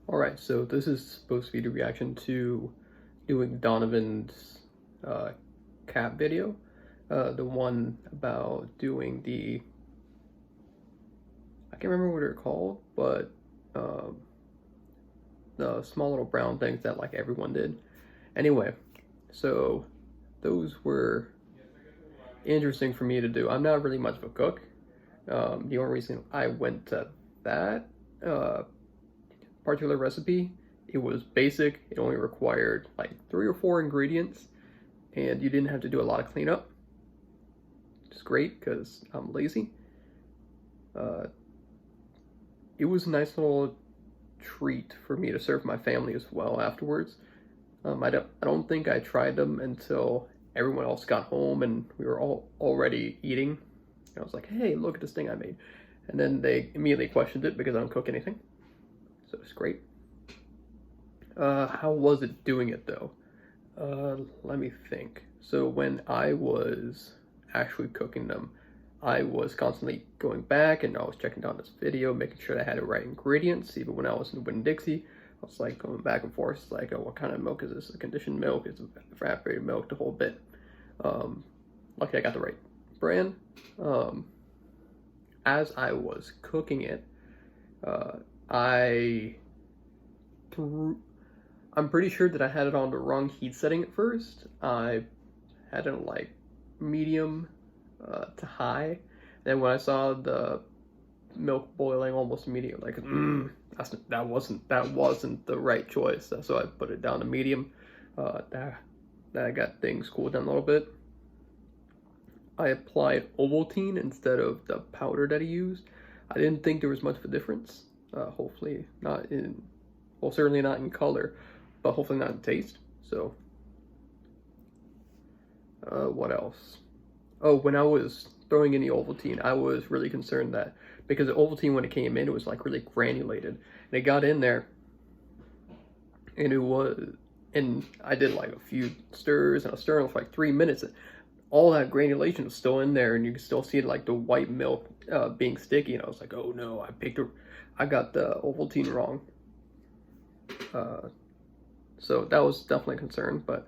Alright, so this is supposed to be the reaction to doing Donovan's cat video. The one about doing I can't remember what they're called, but um, the small little brown things that like everyone did. Anyway, so those were interesting for me to do. I'm not really much of a cook. The only reason I went to that uh, particular recipe, it was basic. It only required like 3 or 4 ingredients, and you didn't have to do a lot of cleanup. It's great because I'm lazy. Uh, it was a nice little treat for me to serve my family as well afterwards. I don't think I tried them until everyone else got home and we were all already eating. I was like, hey, look at this thing I made. And then they immediately questioned it because I don't cook anything. So it's great. How was it doing it though? Let me think. So when I was actually cooking them, I was constantly going back and I was checking down this video, making sure I had the right ingredients. Even when I was in Winn-Dixie, I was like going back and forth, like, oh, what kind of milk is this? A conditioned milk? Is it evaporated milk? The whole bit. Luckily, I got the right brand. As I was cooking it, I threw. I'm pretty sure that I had it on the wrong heat setting at first. I had it like medium to high. Then when I saw the milk boiling almost immediately, like, that wasn't the right choice. So I put it down to medium. That got things cooled down a little bit. I applied Ovaltine instead of the powder that I used. I didn't think there was much of a difference. Hopefully not in, well, certainly not in color, but hopefully not in taste. So, what else? Oh, when I was throwing in the Ovaltine, I was really concerned that because the Ovaltine, when it came in, it was like really granulated, and it got in there, and I did like a few stirs, and I was stirring for like 3 minutes. And all that granulation was still in there, and you can still see like the white milk being sticky. And I was like, oh no, I got the Ovaltine wrong. So that was definitely a concern, but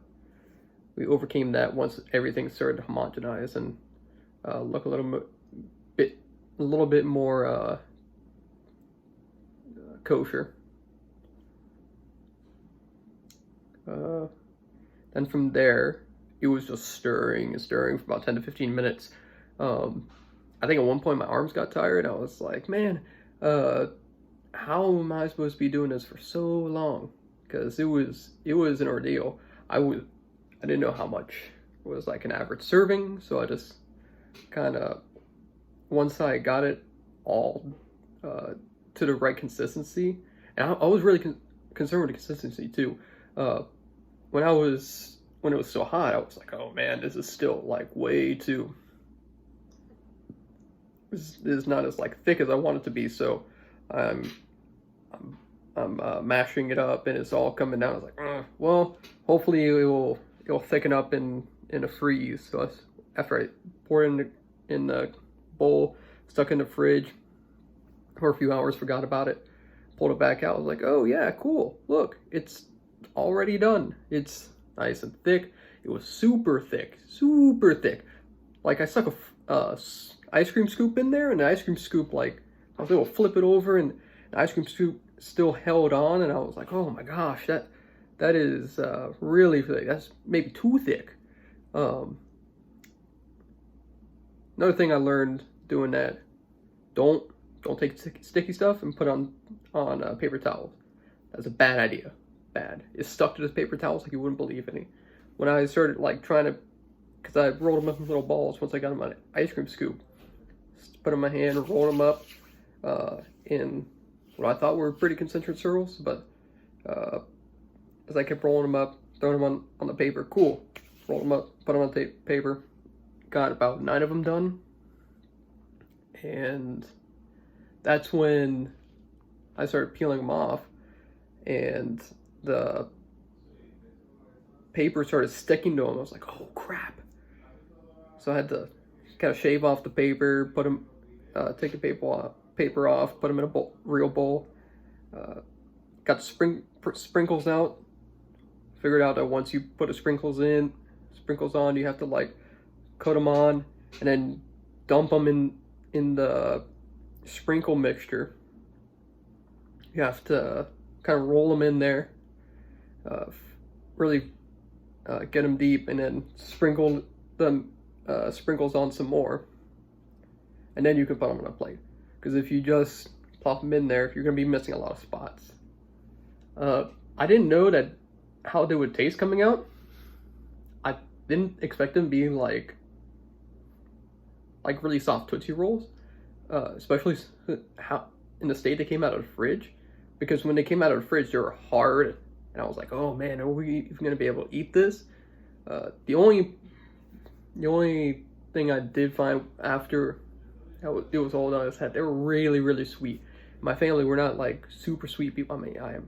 we overcame that once everything started to homogenize and look a little bit more kosher. Then from there, it was just stirring and stirring for about 10 to 15 minutes. I think at one point my arms got tired. I was like, man, how am I supposed to be doing this for so long? Because it was an ordeal. I didn't know how much was like an average serving, so I just kind of, once I got it all to the right consistency, and I was really concerned with the consistency too. When it was so hot, I was like, oh man, this is still like way too. This is not as like thick as I want it to be. So I'm mashing it up, and it's all coming down. I was like, well, hopefully it'll thicken up in a freeze. So after I poured it in the bowl, stuck in the fridge for a few hours, forgot about it, pulled it back out. I was like, oh yeah, cool. Look, it's already done. It's nice and thick. It was super thick, super thick. Like I stuck a ice cream scoop in there, and the ice cream scoop, like, I was able to flip it over, and the ice cream scoop still held on, and I was like, oh my gosh, that is really thick. That's maybe too thick. Another thing I learned doing that: don't take sticky stuff and put on paper towels. That's a bad idea. Bad. It stuck to the paper towels like you wouldn't believe any. When I started like trying to, because I rolled them up in little balls once I got them on an ice cream scoop, put them in my hand, rolled them up in what I thought were pretty concentric circles, but as I kept rolling them up, throwing them on the paper, cool, roll them up, put them on the paper, got about 9 of them done, and that's when I started peeling them off, and the paper started sticking to them. I was like, oh crap. So I had to kind of shave off the paper, put them, take the paper off, put them in a real bowl. Got got the sprinkles out. Figured out that once you put the sprinkles on, you have to like cut them on and then dump them in the sprinkle mixture. You have to kind of roll them in there, really get them deep, and then sprinkle them sprinkles on some more, and then you can put them on a plate. Because if you just plop them in there, you're gonna be missing a lot of spots. I didn't know that how they would taste coming out. I didn't expect them being like really soft Tootsie Rolls, especially how in the state they came out of the fridge. Because when they came out of the fridge, they were hard, and I was like, "Oh man, are we even gonna be able to eat this?" The only thing I did find after it was all done is that they were really, really sweet. My family were not like super sweet people. I mean, I am,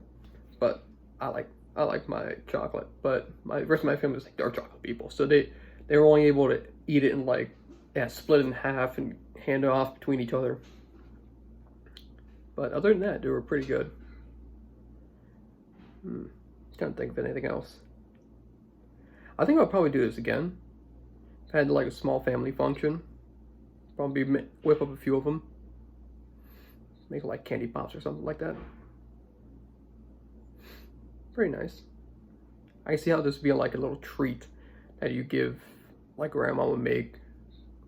but I like my chocolate. But the rest of my family was like dark chocolate people, so they were only able to eat it in like split it in half and hand it off between each other. But other than that, they were pretty good. Can't think of anything else. I think I'll probably do this again. If I had like a small family function, probably whip up a few of them, make like candy pops or something like that. Very nice. I see how this would be like a little treat that you give, like grandma would make,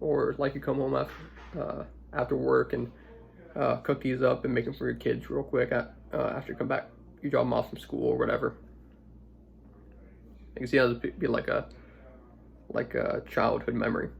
or like you come home after work and cook these up and make them for your kids real quick after you come back. You drop them off from school or whatever. You can see how this would be like a childhood memory.